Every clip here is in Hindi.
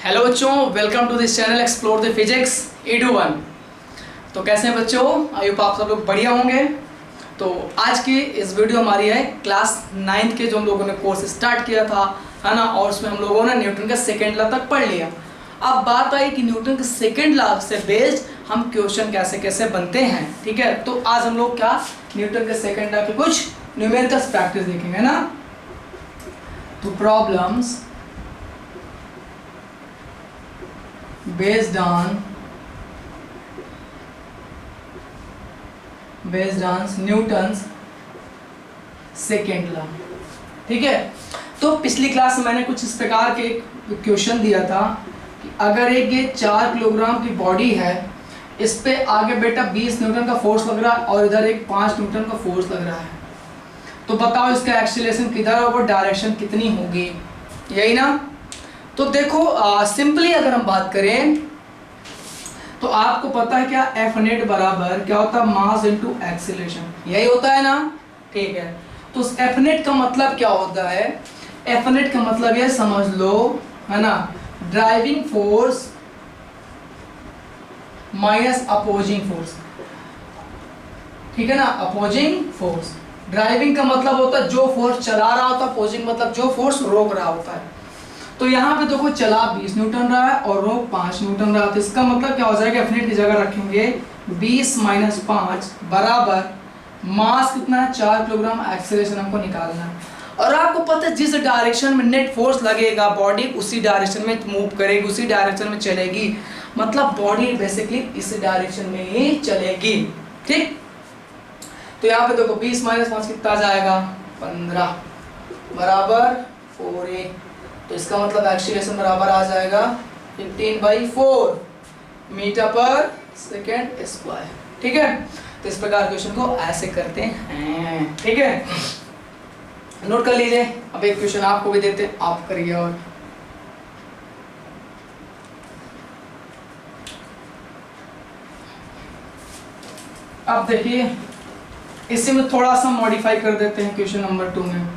हेलो बच्चों, welcome to this channel explore the physics E21। तो कैसे हैं बच्चों? आई होप आप सब लोग बढ़िया होंगे। तो आज की इस वीडियो हमारी है क्लास 9th के जो हम लोगों ने कोर्स स्टार्ट किया था, है ना, और उसमें हम लोगों ने न्यूटन का सेकेंड लॉ तक पढ़ लिया। अब बात आई कि न्यूटन के सेकेंड लॉ से बेस्ड हम क्वेश्चन कैसे कैसे बनते हैं। ठीक है, तो आज हम लोग क्या न्यूटन के सेकेंड लॉ के कुछ न्यूमेरिकल्स प्रैक्टिस देखेंगे ना। तो problems based on Newton's second law. ठीक है, तो पिछली क्लास में मैंने कुछ इस प्रकार के क्वेश्चन दिया था कि अगर एक ये 4 किलोग्राम की बॉडी है, इस पे आगे बेटा 20 न्यूटन का फोर्स लग रहा है और इधर एक 5 न्यूटन का फोर्स लग रहा है, तो बताओ इसका एक्सीलरेशन किधर होगा, डायरेक्शन कितनी होगी, यही ना। तो देखो सिंपली अगर हम बात करें तो आपको पता है क्या, एफ नेट बराबर क्या होता है, मास इनटू एक्सीलरेशन, यही होता है ना। ठीक है, तो एफ नेट का मतलब क्या होता है, एफ नेट का मतलब ये समझ लो, है ना, driving force minus opposing force. ठीक है ना, अपोजिंग फोर्स, ड्राइविंग का मतलब होता है जो फोर्स चला रहा होता है, अपोजिंग मतलब जो फोर्स रोक रहा होता है। तो यहाँ पे देखो चला 20 न्यूटन रहा है और रोक 5 न्यूटन रहा है, तो इसका मतलब क्या हो जाएगा, एफ नेट की जगह रखेंगे 20 माइनस 5 बराबर मास कितना है 4 किलोग्राम, एक्सेलरेशन हमको निकालना है। और आपको पता है जिस डायरेक्शन में नेट फोर्स लगेगा बॉडी उसी डायरेक्शन में मूव करेगी, उसी डायरेक्शन में चलेगी, मतलब बॉडी बेसिकली इस डायरेक्शन में ही चलेगी। ठीक, तो यहाँ पे देखो 20 माइनस 5 कितना जाएगा, 15 बराबर 4a, तो इसका मतलब एक्सीलरेशन बराबर आ जाएगा 15/4 मीटर पर सेकेंड स्क्वायर। ठीक है, तो इस प्रकार क्वेश्चन को ऐसे करते हैं। ठीक है, नोट कर लीजिए। अब एक क्वेश्चन आपको भी देते हैं, आप करिए। और अब देखिए इसी में थोड़ा सा मॉडिफाई कर देते हैं क्वेश्चन नंबर 2 में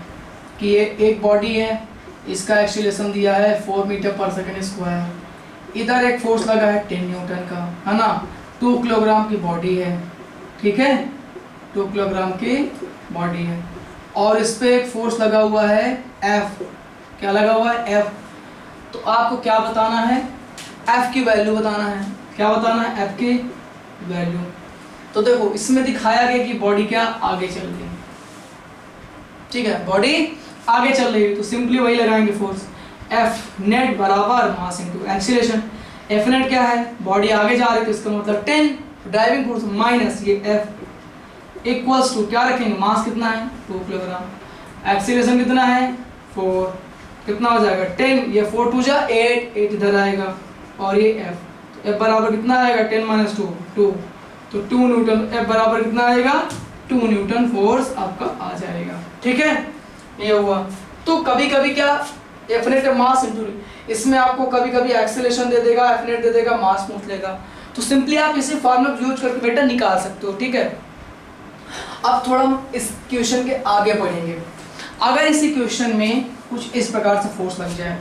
कि ये एक बॉडी है, इसका एक्सीलरेशन दिया है 4 मीटर पर सेकेंड स्क्वायर, इधर एक फोर्स लगा है 10 न्यूटन का, है ना, 2 किलोग्राम की बॉडी है। ठीक है, 2 किलोग्राम की बॉडी है और इस पे एक फोर्स लगा हुआ है F, क्या लगा हुआ है F। तो आपको क्या बताना है, F की वैल्यू बताना है। क्या बताना है, F की वैल्यू। तो देखो इसमें दिखाया गया कि बॉडी क्या आगे चल रही है। ठीक है, बॉडी आगे चल रही है, तो सिंपली वही लगाएंगे फोर्स, एफ नेट बराबर मास इनटू एक्सीलरेशन। एफ नेट क्या है, बॉडी आगे जा रही है, तो इसका मतलब 10 ड्राइविंग फोर्स माइनस ये एफ इक्वल्स टू क्या रखेंगे, मास कितना है 2 किलोग्राम, एक्सीलरेशन कितना है 4, कितना हो जाएगा 10, ये 4 2 जा 8 इधर आएगा, और ये एफ बराबर कितना आएगा 10 माइनस 2 2, तो 2 न्यूटन, एफ बराबर कितना आएगा 2 न्यूटन फोर्स आपका आ जाएगा। ठीक है, ये हुआ। तो कभी कभी क्या एफ नेट मास इनटू, इसमें आपको कभी कभी एक्सेलरेशन दे देगा, एफ नेट दे देगा, मास पूछ लेगा, तो सिंपली आप इसे फार्मूला यूज करके बेटा निकाल सकते हो। ठीक है, अब थोड़ा हम इस क्वेश्चन के आगे बढ़ेंगे। अगर इसी क्वेश्चन में कुछ इस प्रकार से फोर्स लग जाए,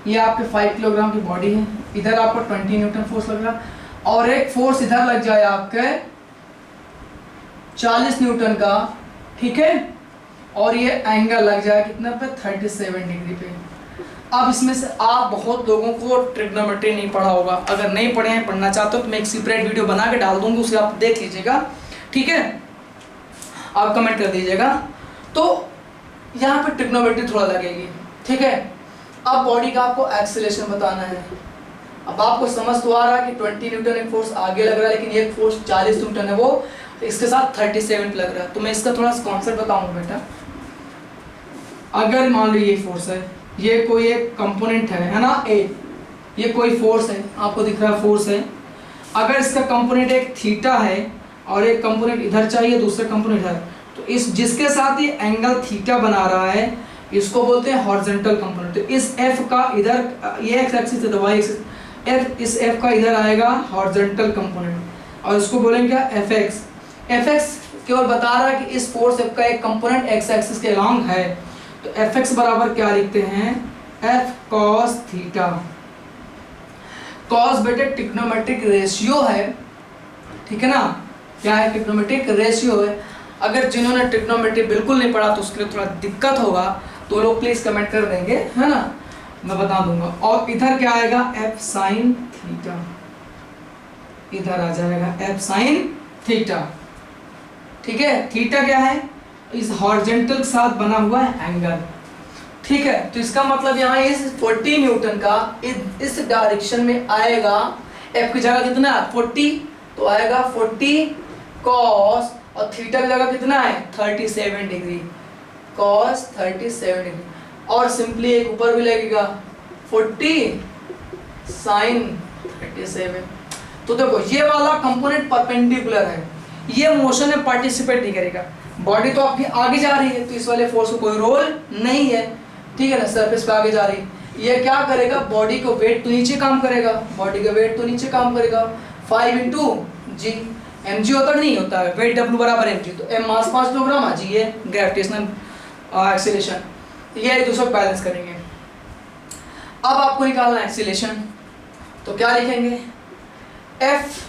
ये आपके 5 किलोग्राम की बॉडी है, इधर आपको 20 न्यूटन फोर्स लग रहा, और एक फोर्स इधर लग जाए आपके 40 न्यूटन का, ठीक है, और ये एंगल लग जाए कितना पे 37 डिग्री पे। अब इसमें से आप बहुत लोगों को ट्रिग्नोमेट्री नहीं पढ़ा होगा, अगर नहीं पढ़े हैं, पढ़ना चाहते हो तो मैं एक सेपरेट वीडियो बना के डाल दूंगा, उसे आप देख लीजिएगा। ठीक है, आप कमेंट कर दीजिएगा। तो यहाँ पे ट्रिग्नोमेट्री थोड़ा लगेगी। ठीक है, अब बॉडी का आपको एक्सीलरेशन बताना है। अब आपको समझ तो आ रहा है कि 20 न्यूटन एक फोर्स आगे लग रहा है, लेकिन ये फोर्स 40 न्यूटन है, वो इसके साथ 37 लग रहा है। तो मैं इसका थोड़ा सा कॉन्सेप्ट बताऊंगा बेटा। अगर मान लो ये फोर्स है, ये कोई एक कंपोनेंट है ना, ए, ये कोई फोर्स है, आपको दिख रहा है फोर्स है। अगर इसका कंपोनेंट एक थीटा है और एक कंपोनेंट इधर चाहिए, दूसरा कंपोनेंट है, तो इस जिसके साथ ये एंगल थीटा बना रहा है इसको बोलते हैं हॉरिजॉन्टल कंपोनेंट। तो इस एफ का इधर, ये एक्स एक्सिस है तो वाई एक्सिस, एफ इस एफ का इधर आएगा हॉरिजॉन्टल कंपोनेंट, और इसको बोलेंगे क्या, एफ एक्स। एफ एक्स केवल बता रहा है कि इस फोर्स एफ का एक कंपोनेंट एक्स एक्सिस के अलॉन्ग है, तो एफ एक्स बराबर क्या लिखते हैं, एफ कॉस थीटा। कॉस बेटा ट्रिग्नोमेट्रिक रेशियो है, ठीक है ना, क्या है, ट्रिग्नोमेट्रिक रेशियो है। अगर जिन्होंने ट्रिग्नोमेट्री बिल्कुल नहीं पढ़ा तो उसके लिए थोड़ा दिक्कत होगा, तो लोग प्लीज कमेंट कर देंगे, है ना, मैं बता दूंगा। और इधर क्या आएगा, एफ साइन थीटा, इधर आ जाएगा एफ साइन थीटा, ठीक है। थीटा क्या है, इस हॉरिजॉन्टल के साथ बना हुआ है एंगल, ठीक है। तो इसका मतलब यहाँ इस 40 न्यूटन का इस डायरेक्शन में आएगा, एफ की जगह कितना है 40, तो आएगा 40 कॉस, और थीटा की जगह कितना है 37 डिग्री, कॉस 37 डिग्री, और सिंपली एक ऊपर भी लगेगा 40 साइन 37। तो देखो ये वाला कंपोनेंट परपेंडिकुलर है, ये मोशन में पार्टिसिपेट नहीं करेगा, बॉडी तो आपकी आगे जा रही है तो इस वाले फोर्स को कोई रोल नहीं है, ठीक है ना, सरफेस पे आगे जा रही है। ये क्या करेगा, बॉडी को वेट तो नीचे काम करेगा, बॉडी का वेट तो नीचे काम करेगा, 5 इंटू जी, एम जी होता नहीं होता है, वेट डब्ल्यू बराबर एम जी, तो एम मास 5 किलोग्राम, जी ये ग्रेविटेशनल एक्सीलरेशन, ये एक दूसरे को बैलेंस करेंगे। अब आपको निकालना है एक्सीलरेशन, तो क्या लिखेंगे, एफ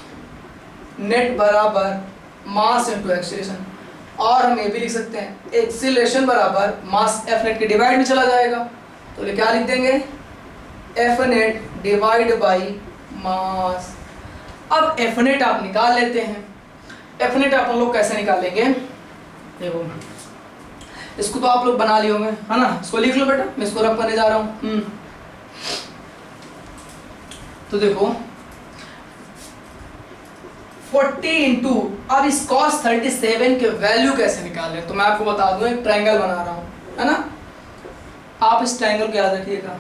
नेट बराबर मास इंटू एक्सीलरेशन, और हम ये भी लिख सकते हैं एक्सीलरेशन बराबर मास एफ नेट के डिवाइड में चला जाएगा, तो क्या लिख देंगे, F net divide by mass. अब एफ नेट आप निकाल लेते हैं, एफ नेट आप लोग कैसे निकालेंगे, देखो इसको तो आप लोग बना लिए होंगे, है ना, इसको लिख लो बेटा, मैं इसको रब करने जा रहा हूँ। तो देखो 40 इंटू, अब इस cos 37 के वैल्यू कैसे निकाले, तो मैं आपको बता दूं, एक ट्रायंगल बना रहा हूं, है ना, आप इस ट्रायंगल को याद रखिएगा,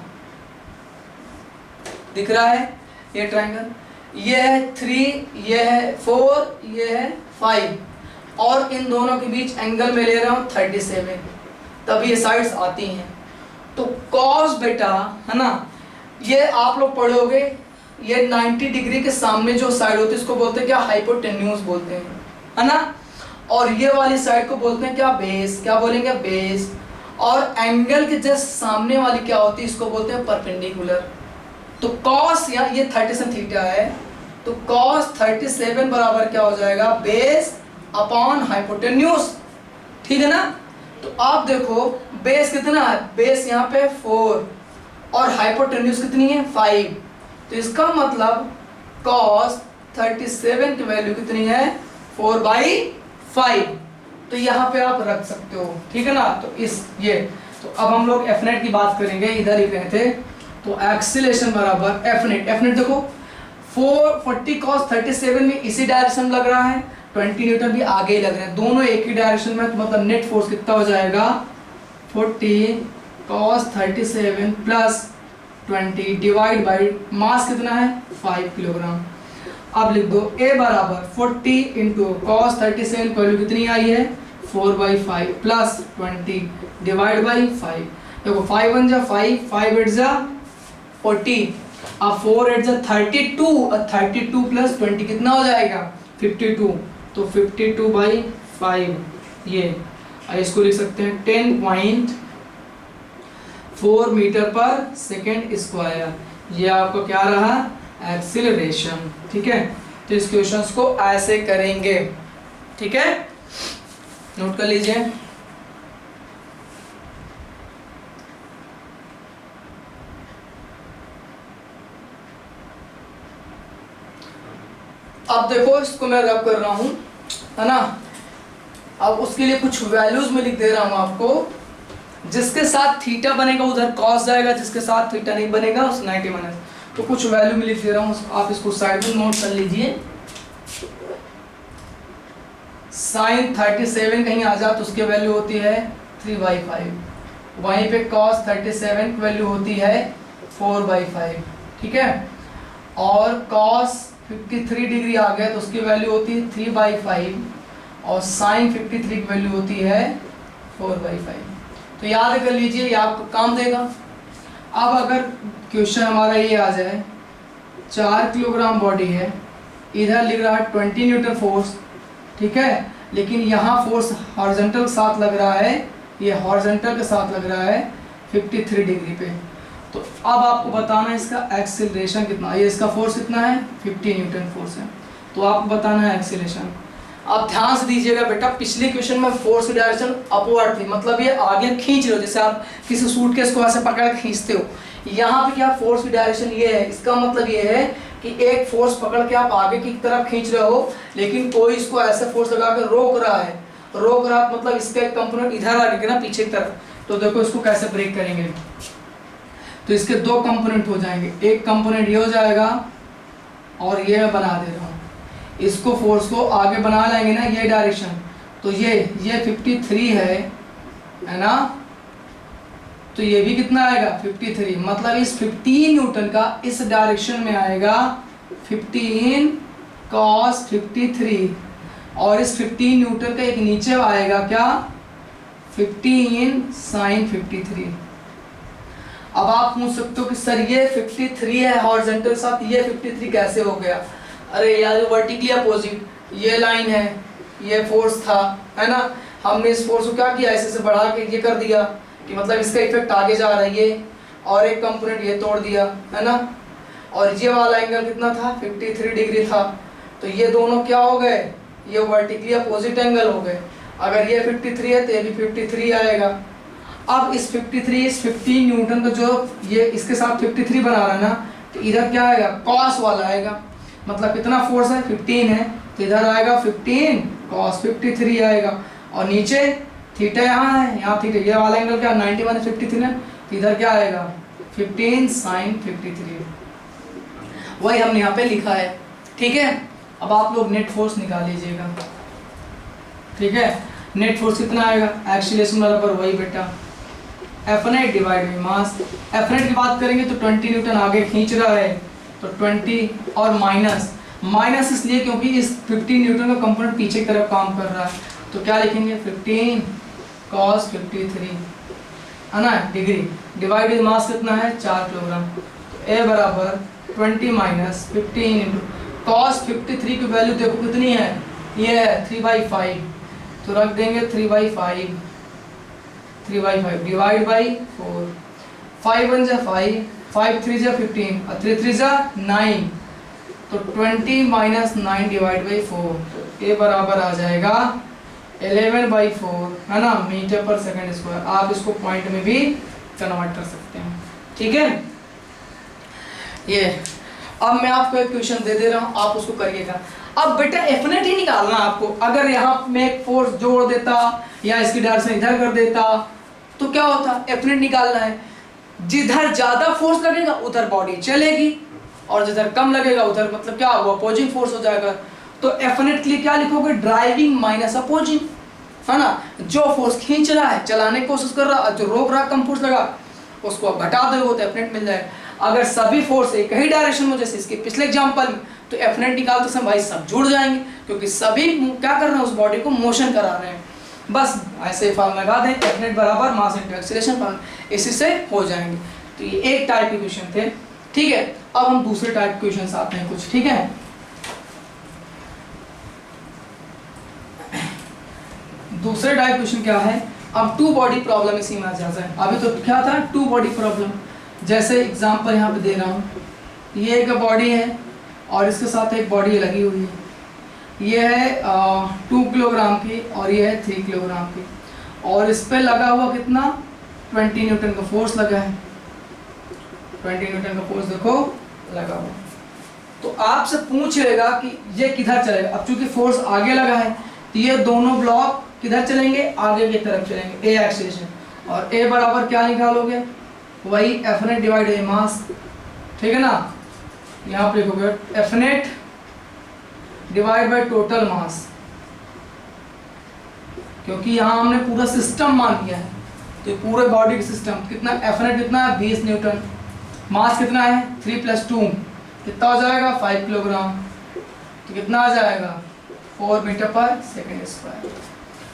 दिख रहा है ये ट्रायंगल, ये है 3, ये है 4, ये है 5, और इन दोनों के बीच एंगल में ले रहा हूं 37, तब ये साइड्स आती हैं। तो cos बेटा, है ना, ये आप लोग पढ़ोगे, ये 90 डिग्री के सामने जो साइड होती है इसको बोलते हैं क्या, हाइपोटेन्यूज बोलते हैं, है ना, और ये वाली साइड को बोलते हैं क्या, बेस, क्या बोलेंगे, बेस, और एंगल के जस्ट सामने वाली क्या होती है, इसको बोलते हैं परपेंडिकुलर। तो cos या ये 37 थीटा है, तो cos 37 बराबर क्या हो जाएगा, बेस अपॉन हाइपोटेन्यूज, ठीक है ना। तो आप देखो बेस कितना है, बेस यहाँ पे 4 और हाइपोटेन्यूज कितनी है 5, तो इसका मतलब cos 37 की वैल्यू कितनी है 4/5, तो यहाँ पे आप रख सकते हो, ठीक है ना। तो इस ये, तो अब हम लोग एफ नेट की बात करेंगे, इधर ही रहे थे, तो एक्सीलरेशन बराबर एफ नेट देखो 40 cos 37 में इसी डायरेक्शन लग रहा है, 20 न्यूटन भी आगे ही लग रहे हैं, दोनों एक ही डायरेक्शन में, तो मतलब नेट फोर्स कितना हो जाएगा 40 cos 37 plus 20 divide by mass कितना है 5 किलोग्राम। अब लिख दो A बराबर 40 इंटू कॉस 37 वैल्यू कितनी आई है 4/5 प्लस 20 डिवाइड बाई 5, देखो 5 1 जा 5, 5 8 जा 40, अब 4 8 जा 32, और 32 प्लस 20 कितना हो जाएगा 52, तो 52/5 ये, इसको लिख सकते हैं 10.4 मीटर पर सेकेंड स्क्वायर, ये आपको क्या रहा एक्सीलरेशन, ठीक है। तो इस क्वेश्चंस को ऐसे करेंगे, ठीक है, नोट कर लीजिए। अब देखो इसको मैं रब कर रहा हूं, है ना, अब उसके लिए कुछ वैल्यूज में लिख दे रहा हूं आपको, जिसके साथ थीटा बनेगा उधर कॉस जाएगा, जिसके साथ थीटा नहीं बनेगा उस 90 माइनस, तो कुछ वैल्यू में लिख दे रहा हूँ, आप इसको साइड में नोट कर लीजिए। साइन 37 कहीं आ जाए तो उसकी वैल्यू होती है 3/5, वहीं पे कॉस 37 की वैल्यू होती है 4/5, ठीक है, और कॉस 53 डिग्री आ गया तो उसकी वैल्यू होती है 3/5, और साइन 53 की वैल्यू होती है 4/5। तो याद कर लीजिए, ये आपको काम देगा। अब अगर क्वेश्चन हमारा ये आ जाए 4 किलोग्राम बॉडी है, इधर लिख रहा है 20 न्यूटन फोर्स, ठीक है, लेकिन यहाँ फोर्स हॉरिजॉन्टल के साथ लग रहा है, ये हॉरिजॉन्टल के साथ लग रहा है 53 डिग्री पे, तो अब आपको बताना है इसका एक्सीलरेशन कितना, ये इसका फोर्स कितना है 50 न्यूटन फोर्स है, तो आपको बताना है एक्सीलरेशन। आप ध्यान से दीजिएगा बेटा, पिछले क्वेश्चन में फोर्स की डायरेक्शन अपवर्ड थी, मतलब ये आगे खींच रहे हो, जैसे आप किसी सूटकेस को ऐसे पकड़ के खींचते हो। यहाँ पे क्या फोर्स की डायरेक्शन ये है, इसका मतलब ये है कि एक फोर्स पकड़ के आप आगे की तरफ खींच रहे हो, लेकिन कोई इसको ऐसे फोर्स लगा के रोक रहा है। रोक रहा मतलब इसका एक कंपोनेंट इधर आ गया ना पीछे की तरफ, तो देखो इसको कैसे ब्रेक करेंगे। तो इसके दो कंपोनेंट हो जाएंगे, एक कंपोनेंट ये हो जाएगा और ये मैं बना दे रहा हूँ, इसको फोर्स को आगे बना लाएंगे ना ये डायरेक्शन, तो ये 53 है ना, तो ये भी कितना आएगा 53, मतलब इस 15 न्यूटन का इस डायरेक्शन में आएगा 15 cos 53, और इस 15 न्यूटन का एक नीचे आएगा क्या 15 sin 53। अब आप पूछ सकते हो कि सर ये 53 है हॉरिजॉन्टल साथ, ये 53 कैसे हो गया? अरे यार वर्टिकली अपोजिट ये लाइन है, ये फोर्स था, है ना, हमने इस फोर्स को क्या किया ऐसे बढ़ा के ये कर दिया कि मतलब इसका इफेक्ट आगे जा रहा है ये, और एक कंपोनेंट ये तोड़ दिया, है ना, और ये वाला एंगल कितना था 53 डिग्री था, तो ये दोनों क्या हो गए, ये वर्टिकली अपोजिट एंगल हो गए। अगर ये 53 है तो ये भी 53 आएगा। अब इस 53 इस 15 न्यूटन का जो ये इसके साथ 53 बना रहा है ना, तो इधर क्या आएगा कॉस वाला आएगा, मतलब कितना फोर्स है 15 है, तो इधर आएगा 15 cos 53 आएगा, और नीचे थीटा यहाँ है, यहाँ थीटा ये वाला एंगल क्या 90 माइनस 53 है, तो इधर क्या आएगा 15 sin 53, वही हमने यहाँ पे लिखा है। ठीक है, अब आप लोग नेट फोर्स निकाल लीजिएगा। ठीक है, नेट फोर्स कितना आएगा, एक्सीलरेशन बराबर वही बेटा F net divide by mass. F net की बात करेंगे तो 20 न्यूटन आगे खींच रहा है, तो 20 और माइनस इसलिए क्योंकि इस 15 न्यूटन का कंपोनेंट पीछे की तरफ काम कर रहा है, तो क्या लिखेंगे 15 cos 53 है ना डिग्री, डिवाइड बाई मास कितना है 4 किलोग्राम, तो A बराबर 20 माइनस 15 इंटू cos 53 की वैल्यू देखो कितनी है, ये है 3/5, तो रख देंगे 3/5 डिवाइड बाई 4, 5 1 जा 5, 5 3 जा 15 और 3 3 जा 9, तो 20 माइनस 9 डिवाइड बाई 4, तो A बराबर आ जाएगा 11/4 है ना मीटर पर सेकंड स्क्वायर। आप इसको पॉइंट में भी कन्वर्ट कर सकते हैं। ठीक है, ये अब मैं आपको एक क्वेश्चन दे रहा हूँ, आप उसको करिएगा। अब बेटा F net ही निकालना आपको, अगर यहाँ में एक फोर्स जोड़ देता या इसकी डायरेक्शन इधर कर देता तो क्या होता, F net निकालना है, जिधर ज्यादा फोर्स लगेगा उधर बॉडी चलेगी और जिधर कम लगेगा उधर मतलब क्या होगा अपोजिंग फोर्स हो जाएगा। तो F net के लिए क्या लिखोगे, ड्राइविंग माइनस अपोजिंग, है ना, जो फोर्स खींच रहा है चलाने की कोशिश कर रहा है, जो रोक रहा कम फोर्स लगा उसको आप घटा दोगे तो F net मिल जाएगा। अगर सभी फोर्स एक ही डायरेक्शन में, जैसे इसके पिछले एग्जांपल में, तो F net निकालते समय भाई सब जुड़ जाएंगे, क्योंकि सभी क्या कर रहे हैं उस बॉडी को मोशन करा रहे हैं। बस ऐसे फॉर्मूला लगा दें, F net बराबर मास इनटू एक्सीलरेशन, इसी से हो जाएंगे। तो ये एक टाइप के क्वेश्चन थे। ठीक है, अब हम दूसरे टाइप के क्वेश्चन आते हैं कुछ। ठीक है, दूसरे टाइप क्वेश्चन क्या है, अब टू बॉडी प्रॉब्लम इसी में आ जाता है। अभी तो क्या था टू बॉडी प्रॉब्लम, जैसे एग्जांपल यहाँ पे दे रहा हूँ, ये एक बॉडी है और इसके साथ एक बॉडी लगी हुई है, ये है 2 किलोग्राम की और ये है 3 किलोग्राम की, और इस पे लगा हुआ कितना 20 न्यूटन का फोर्स लगा है, 20 न्यूटन का फोर्स देखो लगा हुआ। तो आपसे पूछेगा कि ये किधर चलेगा। अब चूंकि फोर्स आगे लगा है तो ये दोनों ब्लॉक किधर चलेंगे, आगे की तरफ चलेंगे, A एक्सीलरेशन, और A बराबर क्या निकालोगे, वही F net divide by mass. ठीक है ना, यहाँ पे लिखोगे F net divide by total mass, क्योंकि यहाँ हमने पूरा सिस्टम मान लिया है, तो पूरे बॉडी का सिस्टम कितना, F net कितना है 20 न्यूटन, मास कितना है 3 + 2 कितना हो जाएगा 5 किलोग्राम, तो कितना आ जाएगा 4 मीटर पर सेकेंड स्क्वायर।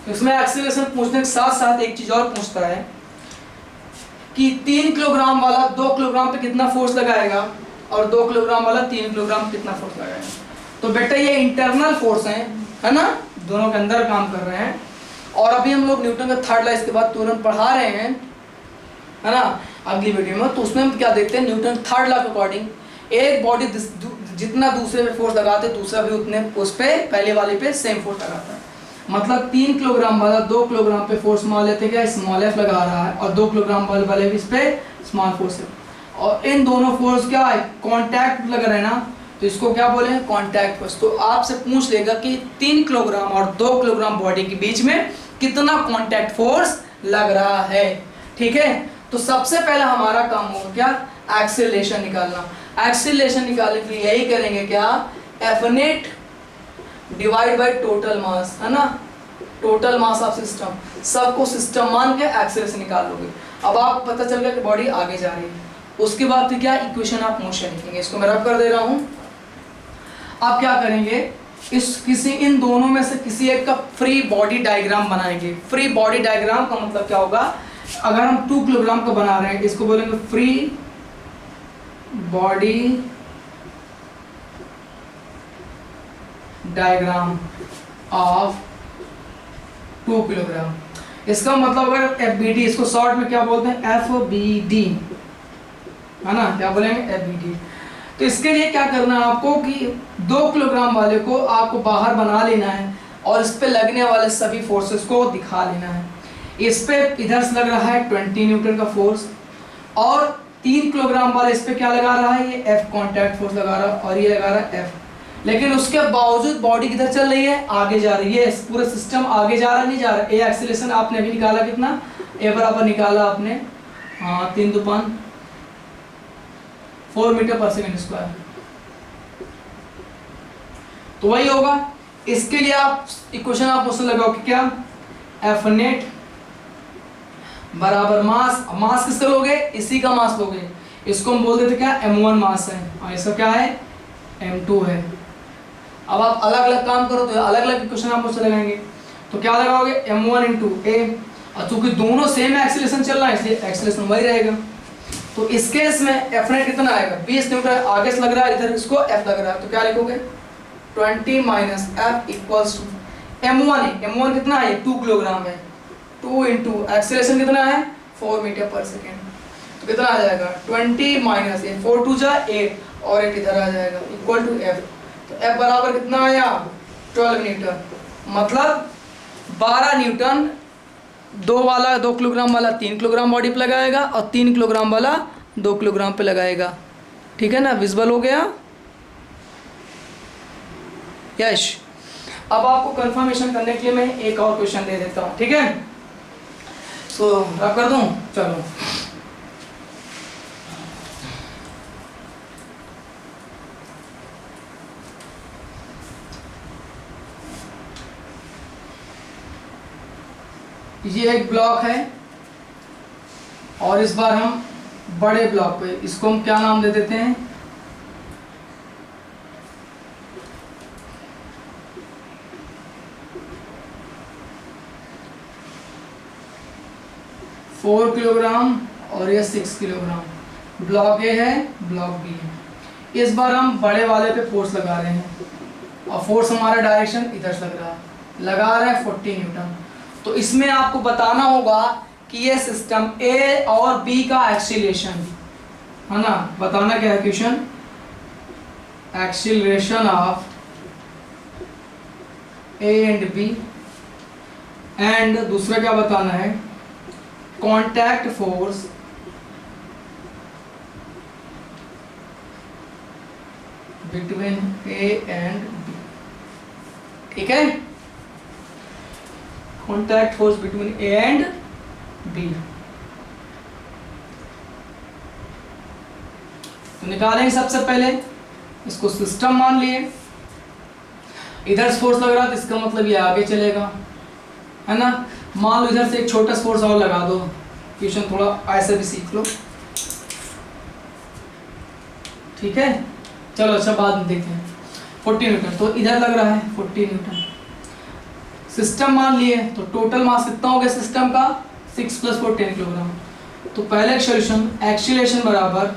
तो इसमें एक्सीलरेशन पूछने के साथ साथ एक चीज और पूछता है कि 3 किलोग्राम वाला 2 किलोग्राम पे कितना फोर्स लगाएगा और 2 किलोग्राम वाला 3 किलोग्राम पे कितना फोर्स लगाएगा। तो बेटा ये इंटरनल फोर्स है ना, दोनों के अंदर काम कर रहे हैं। और अभी हम लोग न्यूटन का थर्ड लॉ इसके बाद तुरंत पढ़ा रहे हैं, है ना, अगली वीडियो में। तो उसमें हम क्या देखते हैं, न्यूटन थर्ड लॉ के अकॉर्डिंग एक बॉडी जितना दूसरे पे फोर्स लगाते दूसरा भी उतने उस पे पहले वाले पे सेम फोर्स लगाता है। मतलब 3 किलोग्राम वाला 2 किलोग्राम पे फोर्स मान लेते हैं क्या, स्मॉल एफ लगा रहा है, और 2 किलोग्राम वाले भी इस पे स्मॉल फोर्स है, और इन दोनों फोर्स क्या है, कांटेक्ट लग रहा है ना, तो इसको क्या बोले, कांटेक्ट फोर्स। तो आपसे पूछ लेगा कि 3 किलोग्राम और 2 किलोग्राम बॉडी के बीच में कितना कांटेक्ट फोर्स लग रहा है। ठीक है, तो सबसे पहला हमारा काम होगा क्या, एक्सेलरेशन निकालना। एक्सेलरेशन निकालने के लिए यही करेंगे क्या, F net divide by total mass, है ना, टोटल मास ऑफ सिस्टम, सबको सिस्टम मान के एक्सेलरेशन निकाल लोगे। अब आप पता चल गया कि बॉडी आगे जा रही है, उसके बाद फिर क्या, इक्वेशन ऑफ मोशन लिखेंगे। इसको मैं रब कर दे रहा हूं। आप क्या करेंगे, इन दोनों में से किसी एक का फ्री बॉडी डायग्राम बनाएंगे। फ्री बॉडी डायग्राम का मतलब क्या होगा, अगर हम 2 किलोग्राम का बना रहे हैं, इसको बोलेंगे free body diagram of 2 kilogram. इसका मतलब अगर FBD, इसको शॉर्ट में क्या बोलते हैं, FBD, है ना, क्या बोलेंगे, FBD। तो इसके लिए क्या करना है आपको कि 2 किलोग्राम वाले को आपको बाहर बना लेना है और इस पे लगने वाले सभी फोर्सेस को दिखा लेना है। इस पे इधर से लग रहा है 20 न्यूटन का फोर्स, और 3 किलोग्राम वाला इस पे क्या लगा रहा है, ये F कांटेक्ट फोर्स लगा रहा है, और ये लगा रहा है F। लेकिन उसके बावजूद बॉडी किधर चल रही है, आगे जा रही है, पूरा सिस्टम आगे जा रहा है, नहीं जा रहा है। ए एक्सीलरेशन आपने अभी निकाला कितना, ए बराबर निकाला आपने, हाँ 3 2 5 4 मीटर पर सेकेंड स्क्वायर। तो वही होगा। इसके लिए आप इक्वेशन आप उससे लगाओ कि क्या, एफ नेट बराबर मास, मास किसका लोगे, इसी का मास लोगे, इसको हम बोल देते क्या, m1 मास है, और इसका क्या है, m2 है। अब आप अलग अलग काम करो तो अलग अलग इक्वेशन आप उससे लगाएंगे। तो क्या लगाओगे, m1 इंटू ए, और चूंकि दोनों सेम एक्सीलरेशन चल रहा है इसलिए एक्सीलरेशन वही रहेगा। तो इस केस में एफ नेट कितना आएगा, 20 न्यूटन आगे से लग रहा है, इधर इसको F लग रहा है, तो क्या लिखोगे, 20 minus F equals to m1 है, m1 कितना है, 2 किलोग्राम है, 2 इंटू एक्सीलरेशन कितना है, 4 मीटर पर सेकेंड, तो कितना आ जाएगा, 20 माइनस 4 2 जा 8, और 8 इधर आ जाएगा, इक्वल टू F। तो F बराबर कितना आया, 12 न्यूटन। मतलब 12 न्यूटन 2 किलोग्राम वाला 3 किलोग्राम बॉडी पे लगाएगा, और 3 किलोग्राम वाला 2 किलोग्राम पे लगाएगा। ठीक है ना, विजिबल हो गया, यश। अब आपको कंफर्मेशन करने के लिए मैं एक और क्वेश्चन दे देता हूँ, ठीक है, सो रब कर दूं, चलो। ये एक ब्लॉक है, और इस बार हम बड़े ब्लॉक पे, इसको हम क्या नाम दे देते हैं, फोर किलोग्राम, और ये 6 किलोग्राम। ब्लॉक ए है, ब्लॉक बी है। इस बार हम बड़े वाले पे फोर्स लगा रहे हैं, और फोर्स हमारा डायरेक्शन इधर से लगा रहे हैं 40 न्यूटन। तो इसमें आपको बताना होगा कि ये सिस्टम ए और बी का एक्सीलरेशन, है ना, बताना क्या है question, acceleration of A and B, and दूसरा क्या बताना है, contact force between A and B. ठीक है, contact force between A and B. तो निकालेंगे सबसे पहले, इसको सिस्टम मान लिए, इधर से फोर्स लग रहा है तो इसका मतलब ये आगे चलेगा, है ना। मान लो इधर से एक छोटा फोर्स और लगा दो, क्वेश्चन थोड़ा ऐसे भी सीख लो, ठीक है। चलो अच्छा, बाद में देखते हैं। 40 न्यूटन, तो इधर लग रहा है 40 न्यूटन। सिस्टम मान लिए, तो टोटल मास कितना हो गया सिस्टम का, 6 + 4 10 किलोग्राम। तो पहले सॉल्यूशन, एक्सीलरेशन बराबर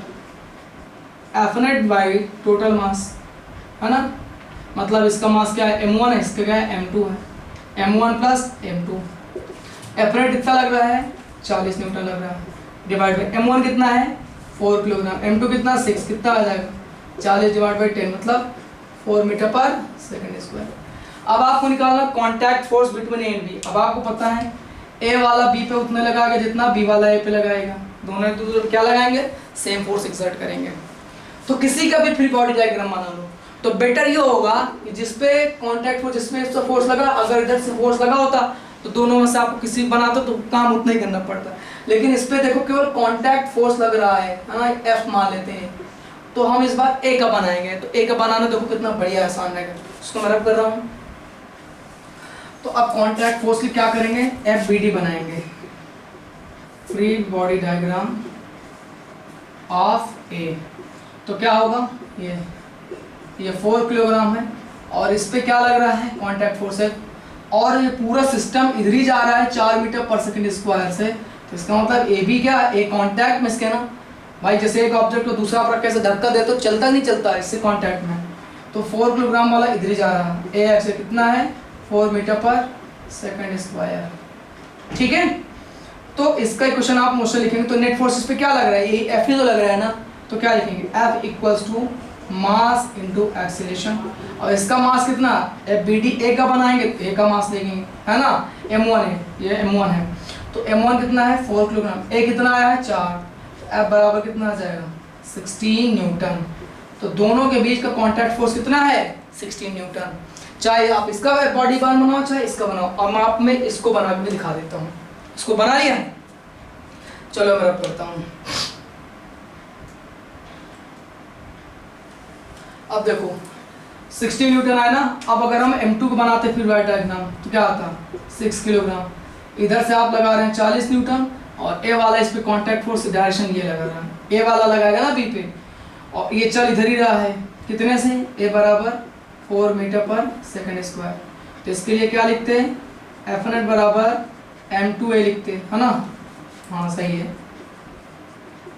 F net by total mass, है ना। मतलब इसका मास क्या है, m1 है, इसका क्या है, m2 है, m1 + m2। एफ नेट कितना लग रहा है, 40 न्यूटन लग रहा है, डिवाइड बाई m1 कितना है 4 किलोग्राम, m2 कितना 6, कितना आ जाएगा 40 डिवाइड बाई 10 मतलब 4 मीटर पर सेकंड स्क्वायर। अब आपको निकालना contact force between A and B. अब आपको पता है ए वाला बी पे उतना लगाएगा जितना बी वाला ए पे लगाएगा, दोनों एक दूसरे पे क्या लगाएंगे सेम फोर्स एक्सर्ट करेंगे। तो किसी का भी फ्री बॉडी डायग्राम बना लो तो बेटर ये होगा कि जिसपे कॉन्टैक्ट फोर्स जिसमें इसका फोर्स लगा, अगर इधर से फोर्स लगा होता तो दोनों में से आपको किसी बनाता तो काम उतना ही करना पड़ता, लेकिन इस पे देखो केवल कॉन्टैक्ट फोर्स लग रहा है ना, एफ मान लेते हैं, तो हम इस बार ए का बनाएंगे। तो ए का बनाना देखो कितना बढ़िया आसान रहेगा, उसको मैं रब कर रहा हूँ। तो अब कॉन्टैक्ट फोर्स की क्या करेंगे एफ बी डी बनाएंगे, फ्री बॉडी डायग्राम ऑफ ए। तो क्या होगा ये 4 किलोग्राम है और इस पे क्या लग रहा है कॉन्टैक्ट फोर्स है, और ये पूरा सिस्टम इधर ही जा रहा है 4 मीटर पर सेकंड स्क्वायर से। तो इसका मतलब ए भी क्या है, ए कॉन्टैक्ट में इसके ना भाई, जैसे एक ऑब्जेक्ट को दूसरा आप कैसे धक्का दे तो चलता नहीं चलता इससे कॉन्टैक्ट में, तो 4 किलोग्राम वाला इधर ही जा रहा है। ए एक्स कितना है 4 मीटर पर सेकंड स्क्वायर, ठीक है। तो इसका इक्वेशन आप मोशन लिखेंगे तो नेट फोर्स इस पे क्या लग रहा है, ये एफ ही तो लग रहा है ना, तो क्या लिखेंगे F equals to mass into acceleration. और इसका मास कितना एफ बी डी ए का बनाएंगे तो ए का मास देंगे है ना, m1 है, ये m1 है, तो m1 कितना है 4 किलोग्राम, ए कितना आया है 4, तो एफ बराबर कितना आ जाएगा 16 न्यूटन। तो दोनों के बीच का कॉन्टैक्ट फोर्स कितना है 16 न्यूटन। चाहे आप इसका बॉडी बार बनाओ चाहे इसका बनाओ, और मैं आप में इसको बना के दिखा देता हूँ। इसको बना लिया, चलो मैं रब करता हूँ। अब देखो 16 न्यूटन आया ना, अब अगर हम m2 को बनाते फिर वाइट डायग्राम तो क्या आता 6 किलोग्राम, इधर से आप लगा रहे हैं 40 न्यूटन और ए वाला इस पे कांटेक्ट फोर्स डायरेक्शन ये लगा रहा है, ए वाला लगाएगा ना बी पे, और ये चल इधर ही रहा है कितने से ए बराबर 4 मीटर पर सेकंड स्क्वायर। तो इसके लिए क्या लिखते हैं एफ नेट बराबर m2a लिखते हैं है ना, हाँ सही है,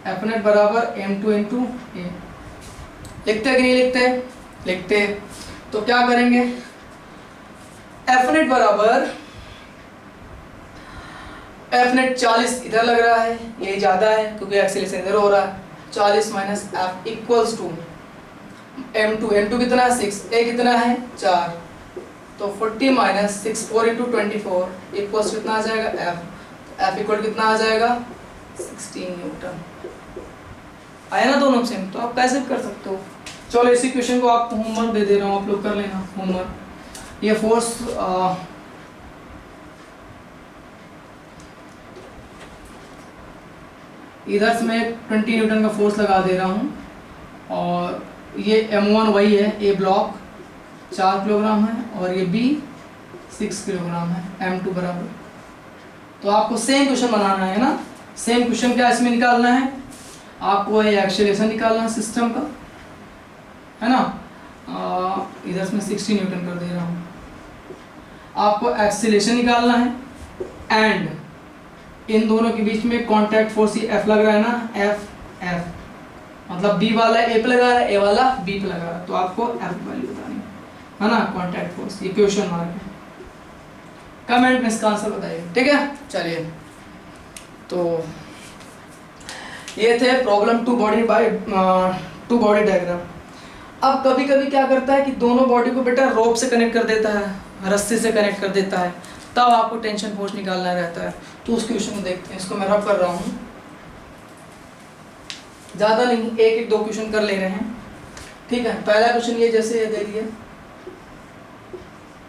एफ नेट बराबर m2 इंटू ए लिखते कि नहीं लिखते, लिखते। तो क्या करेंगे एफ नेट बराबर एफ नेट 40 इधर लग रहा है, ये ज्यादा है क्योंकि एक्सीलरेशन इधर हो रहा है, 40 minus F equals to m2 कितना है 6, ए कितना है 4, तो 40 माइनस 6 4 इंटू 24 इक्वल्स कितना आ जाएगा एफ इक्वल कितना आ जाएगा 16 न्यूटन। आया ना दोनों सेम, तो आप कैसे भी कर सकते हो। चलो इसी क्वेश्चन को आपको होमवर्क दे दे रहा हूँ, आप लोग कर लेना होमवर्क। ये फोर्स इधर से मैं 20 न्यूटन का फोर्स लगा दे रहा हूँ, और ये m1 वही है, ए ब्लॉक 4 किलोग्राम है और ये बी 6 किलोग्राम है, m2 बराबर। तो आपको सेम क्वेश्चन बनाना है ना, सेम क्वेश्चन क्या इसमें निकालना है आपको, ये एक्सेलरेशन निकालना है सिस्टम का है ना, इधर से मैं 60 न्यूटन कर दे रहा हूँ, आपको एक्सेलरेशन निकालना है, एंड इन दोनों के बीच में कांटेक्ट फोर्स ये एफ लग रहा है ना, एफ मतलब बी वाला ए पे लगा रहा है, ए वाला बी पे लगा रहा है, तो आपको एफ वैल्यू बतानी है ना कांटेक्ट फोर्स, ये क्वेश्चन मार्क है। कमेंट में इसका आंसर बताइए, ठीक है। चलिए तो ये थे प्रॉब्लम टू बॉडी डायग्राम। अब कभी कभी क्या करता है कि दोनों बॉडी को बेटा रोप से कनेक्ट कर देता है, रस्सी से कनेक्ट कर देता है, तब आपको टेंशन फोर्स निकालना रहता है। तो उस क्वेश्चन को देखते हैं, इसको मैं रब कर रहा हूँ, ज़्यादा नहीं, एक दो क्वेश्चन कर ले रहे हैं, ठीक है। पहला क्वेश्चन ये जैसे ये दे दिया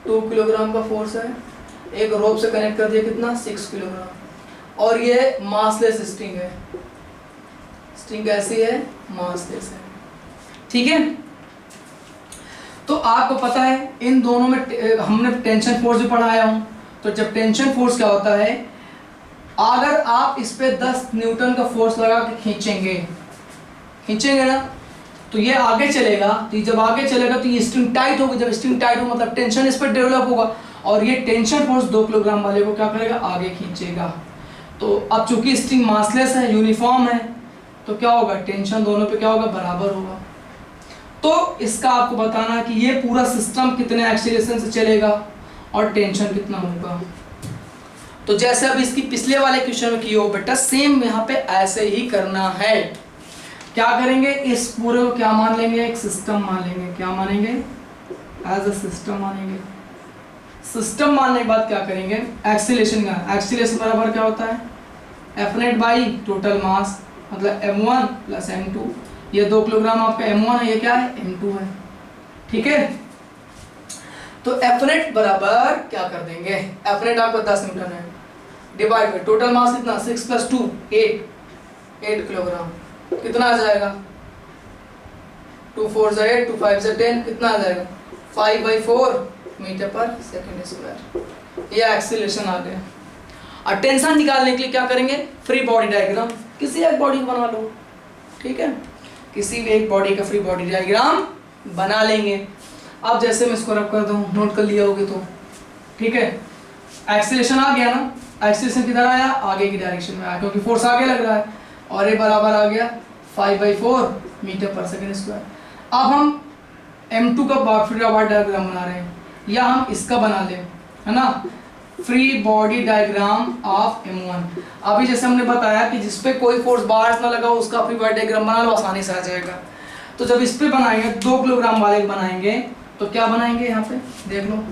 2 किलोग्राम का फोर्स है, एक रोप से कनेक्ट कर दिया कितना 6 किलोग्राम, और ये मासलेस स्ट्रिंग है, स्ट्रिंग कैसी है मासलेस है, ठीक है। तो आपको पता है इन दोनों में हमने टेंशन फोर्स भी पढ़ाया हूं, तो जब टेंशन फोर्स क्या होता है, अगर आप इस पे 10 न्यूटन का फोर्स लगा के खींचेंगे ना, तो ये आगे चलेगा, तो जब आगे चलेगा तो ये स्ट्रिंग टाइट होगी, जब स्ट्रिंग टाइट होगा मतलब टेंशन इस पर डेवलप होगा, और ये टेंशन फोर्स 2 किलोग्राम वाले को क्या करेगा आगे खींचेगा। तो अब चूंकि स्ट्रिंग मासलेस है, यूनिफॉर्म है, तो क्या होगा टेंशन दोनों पे क्या होगा बराबर होगा। तो इसका आपको बताना है कि ये पूरा सिस्टम कितने एक्सीलरेशन से चलेगा और टेंशन कितना होगा। तो जैसे अब इसकी पिछले वाले क्वेश्चन में किए हो बेटा, सेम यहाँ पे ऐसे ही करना है। क्या करेंगे, इस पूरे को क्या मान लेंगे, एक सिस्टम मान लेंगे। क्या मानेंगे, एज अ सिस्टम मानेंगे। सिस्टम मानने के बाद क्या करेंगे, एक्सीलरेशन का, एक्सीलरेशन बराबर क्या होता है, F0 बाई टोटल मास, मतलब m1 प्लस m2। ये 2 किलोग्राम आपका m1 है, ये क्या है, m2 है। ठीक है, तो F0 बराबर क्या कर देंगे, F0 आपका 10 न्यूटन है, डिवाइड बाई टोटल मास कितना, 6 प्लस 2 8 किलोग्राम। कितना आ जाएगा, 2 4 जा 8, 2 5 जा 10, कितना आ जाएगा, 5/4 मीटर पर सेकेंड स्क्वायर। ये एक्सीलरेशन आ गया। और टेंशन निकालने के लिए क्या करेंगे, फ्री बॉडी डायग्राम, किसी एक बॉडी को बना लो। ठीक है, किसी भी एक बॉडी का फ्री बॉडी डायग्राम बना लेंगे। अब जैसे मैं इसको रब कर दूं, नोट कर लिया होगे तो ठीक है। एक्सीलरेशन आ गया ना, एक्सीलरेशन किधर आया, आगे की डायरेक्शन में आया, क्योंकि फोर्स आगे लग रहा है, और ये बराबर आ गया 5/4 मीटर पर सेकेंड स्क्वायर। अब हम m2 का फ्री बॉडी डायग्राम बना रहे हैं, या हम इसका बना लें, है ना, free body diagram of m1। अभी जैसे हमने बताया कि जिस पे कोई फोर्स बाहर ना लगा उसका फ्री बॉडी डायग्राम बना लो, आसानी से आ जाएगा। तो जब इस पे बनाएंगे, 2 किलोग्राम वाले बनाएंगे, तो क्या बनाएंगे, यहाँ पे देख लो,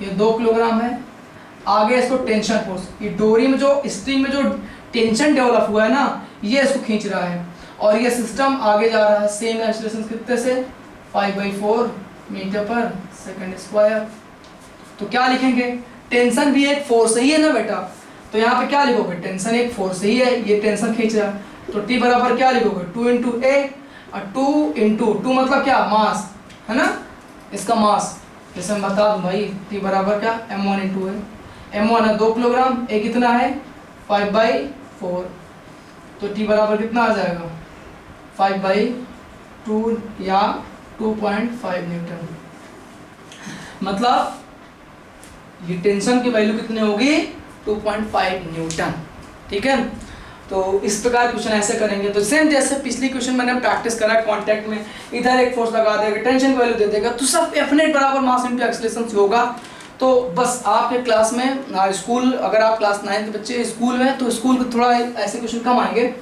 ये 2 किलोग्राम है। आगे इसको टेंशन फोर्स, ये डोरी में जो, स्ट्रिंग में जो टेंशन डेवलप हुआ है ना, ये इसको खींच रहा है, और ये सिस्टम आगे जा रहा है सेम एक्सीलरेशन कितने से, 5/4 मीटर पर सेकेंड स्क्वायर। तो क्या लिखेंगे, टेंशन भी एक फोर्स ही है ना बेटा, तो यहाँ पे क्या लिखोगे, टेंशन एक फोर्स ही है, ये टेंशन खींच रहा है, तो T बराबर क्या लिखोगे, 2 इंटू A, और 2 इंटू 2 मतलब क्या, मास है ना, इसका मास। जैसे मैं बता दूं भाई, T बराबर क्या, m1 इंटू है, m1 है 2 किलोग्राम, A कितना है 5/4, तो T बराबर कितना आ जाएगा, 5/2 या 2.5 न्यूटन। मतलब ये टेंशन की वैल्यू कितनी होगी, 2.5 न्यूटन। ठीक है, तो इस प्रकार क्वेश्चन ऐसे करेंगे। तो सेम जैसे पिछली क्वेश्चन मैंने प्रैक्टिस करा, कांटेक्ट में इधर एक फोर्स लगा देगा, टेंशन की वैल्यू दे देगा, तो सब F0 बराबर मास इनटू एक्सीलरेशन से होगा। तो बस आपके क्लास में, स्कूल अगर आप क्लास 9 के बच्चे स्कूल में, तो स्कूल को थोड़ा ऐसे क्वेश्चन कम आएंगे।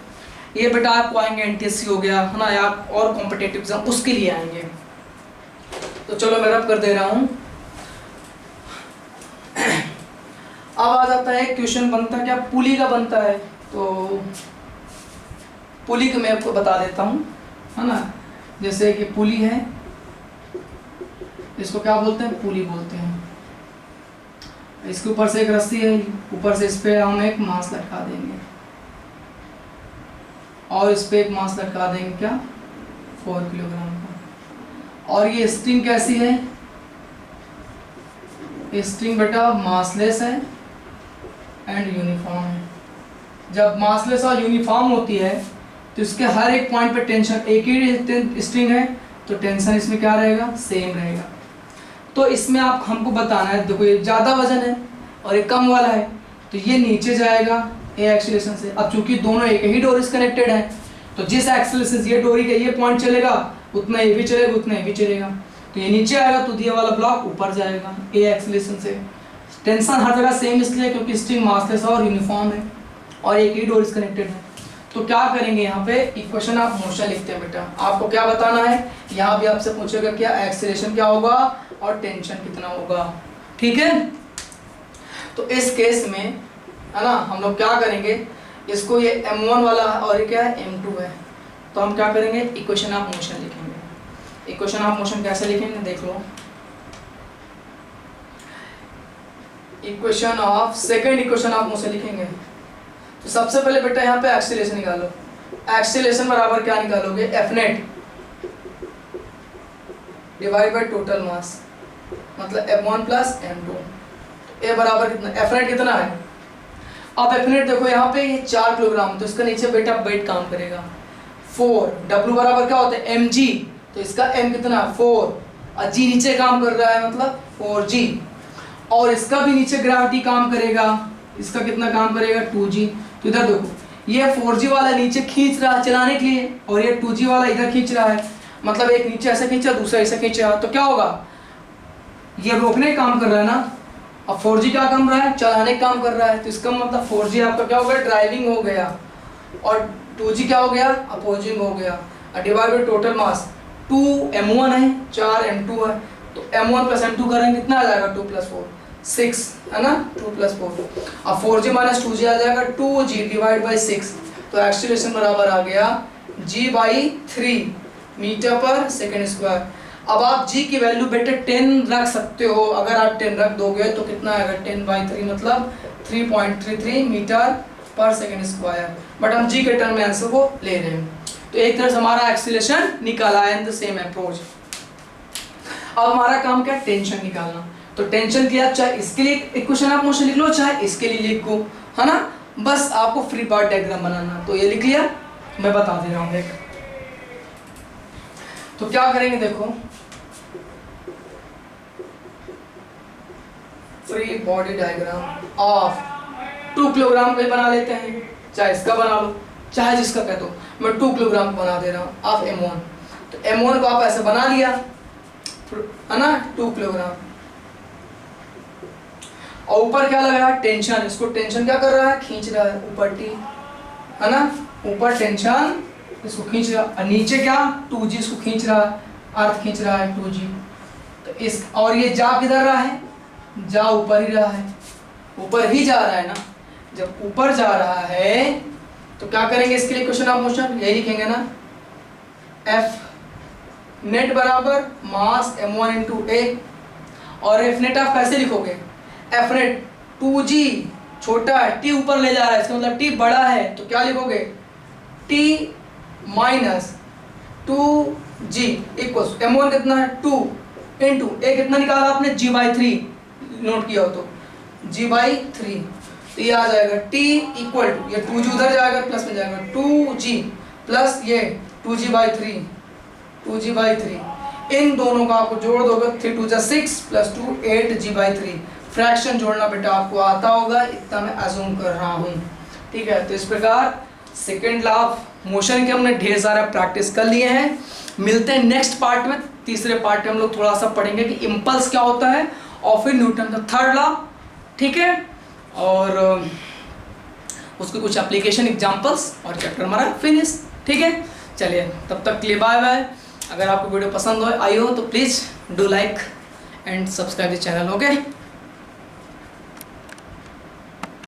ये बेटा आपको आएंगे NTSC हो गया है ना, या और कॉम्पिटेटिव एग्जाम, उसके लिए आएंगे। तो चलो मैं रब कर दे रहा हूँ। अब आ जाता है क्वेश्चन, बनता क्या, पुली का बनता है। तो पुली को मैं आपको बता देता हूँ, है ना। जैसे कि पुली है, इसको क्या बोलते हैं, पुली बोलते हैं। इसके ऊपर से एक रस्सी है, ऊपर से इस पे हम एक मास लटका देंगे, और इस पे एक मास लटका देंगे क्या, 4 किलोग्राम का। और ये स्ट्रिंग कैसी है, स्ट्रिंग बेटा मासलेस है एंड यूनिफॉर्म है। जब मासलेस और यूनिफॉर्म होती है तो इसके हर एक पॉइंट पे टेंशन, एक ही स्ट्रिंग है तो टेंशन इसमें क्या रहेगा, सेम रहेगा। तो इसमें आप हमको बताना है, देखो ये ज़्यादा वजन है और ये कम वाला है, तो ये नीचे जाएगा ए एक्सीलरेशन से। अब चूंकि दोनों एक ही डोरी से कनेक्टेड है, तो जिस एक्सीलरेशन से ये डोरी का ये पॉइंट चलेगा, उतना ये भी चलेगा, उतना ये भी चलेगा। तो ये नीचे आएगा तो दिया वाला ब्लॉक ऊपर जाएगा ए एक्सीलरेशन से। टेंशन हर जगह सेम इसलिए क्योंकि स्ट्रिंग मासलेस और यूनिफॉर्म है और एक ही डोरी से कनेक्टेड है। तो क्या करेंगे, यहाँ पे इक्वेशन ऑफ मोशन लिखते हैं बेटा। आपको क्या बताना है, यहाँ भी आपसे पूछेगा क्या एक्सीलरेशन क्या होगा और टेंशन कितना होगा। ठीक है, तो इस केस में है ना, हम लोग क्या करेंगे, इसको ये m1 वाला और ये क्या है, m2 है, तो हम क्या करेंगे, इक्वेशन ऑफ मोशन लिखेंगे। इक्वेशन ऑफ मोशन कैसे लिखेंगे, देख लो। Equation of, second equation of motion लिखेंगे। तो सबसे पहले बेटा यहाँ पे एक्सीलरेशन निकालो। एक्सीलरेशन बराबर क्या निकालोगे, F0 divide by total mass, मतलब m1 प्लस m2। ए बराबर कितना, F0 कितना है। अब F0 देखो यहाँ पे ये 4 किलोग्राम, तो इसका नीचे बेटा वेट काम करेगा 4। W बराबर क्या होता है, mg, तो इसका m कितना 4, और g नीचे काम कर रहा है मतलब 4g, और इसका भी नीचे ग्रेविटी काम करेगा, इसका कितना काम करेगा 2g। तो इधर देखो, ये 4g वाला नीचे खींच रहा है चलाने के लिए, और ये 2g वाला इधर खींच रहा है, मतलब एक नीचे ऐसे खींचा दूसरा ऐसे खींचा, तो क्या होगा, ये रोकने का काम कर रहा है ना, अब 4G क्या काम रहा है, चलाने का काम कर रहा है, तो इसका मतलब 4G आपका क्या हो गया, ड्राइविंग हो गया, और 2G क्या हो गया, अपोजिंग हो गया। Divide by total mass, 2 m1 है, 4 m2 है, तो m1 प्लस m2 करेंगे कितना आ जाएगा, 2 + 4 6 है ना, 2 + 4। अब 4G माइनस 2G आ जाएगा 2G डिवाइड बाई 6, तो एक्सीलरेशन बराबर आ गया g/3 मीटर पर सेकेंड स्क्वायर। अब आप g की वैल्यू बेटे 10 रख सकते हो, अगर आप 10 रख दोगे तो कितना आएगा, 10/3 मतलब 3.33 मीटर पर सेकेंड स्क्वायर, बट हम g के टर्म में आंसर को ले रहे हैं। तो एक तरह से हमारा एक्सीलरेशन निकाला है इन द सेम अप्रोच। अब हमारा काम क्या है, टेंशन निकालना। तो टेंशन किया, चाहे इसके लिए इक्वेशन आप मुझसे लिख लो, चाहे इसके लिए लिखो, है ना, बस आपको फ्री पार्ट डायग्राम बनाना। तो ये लिख लिया, मैं बता दे रहा हूँ देख। तो क्या करेंगे देखो, free body diagram of 2 kilogram का बना लेते हैं, चाहे इसका बना लो चाहे जिसका कह दो, मैं 2 किलोग्राम बना दे रहा हूँ ऑफ m1। तो m1 को आप ऐसे बना लिया, है ना, 2 किलोग्राम, और ऊपर क्या लगा है, टेंशन। इसको टेंशन क्या कर रहा है, खींच रहा है, ऊपर T, है ना, ऊपर टेंशन इसको खींच रहा है, और नीचे क्या 2G इसको खींच रहा है, अर्थ खींच रहा है 2G। तो इस, और ये जा किधर रहा है, जा ऊपर ही रहा है, ऊपर ही जा रहा है ना। जब ऊपर जा रहा है तो क्या करेंगे, इसके लिए क्वेश्चन ऑफ मोशन यही लिखेंगे ना, F नेट बराबर मास m1 × a, और F नेट आप कैसे लिखोगे, F नेट 2G छोटा है, T ऊपर ले जा रहा है, इसका मतलब T बड़ा है, तो क्या लिखोगे, T minus 2G equals m1 कितना है 2 × a कितना निकाला आपने, g/3 नोट किया हो तो g/3, तो ये आ जाएगा T इक्वल टू, ये 2G उधर जाएगा प्लस में जाएगा 2G प्लस ये 2G/3, 2G/3, इन दोनों का आपको जोड़ दोगे 3 × 2 = 6 + 2 8G/3। फ्रैक्शन जोड़ना बेटा आपको आता होगा, इतना मैं अज्यूम कर रहा हूँ, ठीक है। तो इस प्रकार सेकेंड लॉ ऑफ मोशन के हमने ढेर सारा प्रैक्टिस कर लिए हैं। मिलते हैं नेक्स्ट पार्ट में, तीसरे पार्ट में हम लोग थोड़ा सा पढ़ेंगे कि इम्पल्स क्या होता है, और फिर न्यूटन का थर्ड लॉ, ठीक है, और उसके कुछ एप्लीकेशन एग्जांपल्स, और चैप्टर हमारा फिनिश, ठीक है। चलिए तब तक के लिए बाय बाय। अगर आपको वीडियो पसंद हो आई हो तो please do like and subscribe the channel, okay.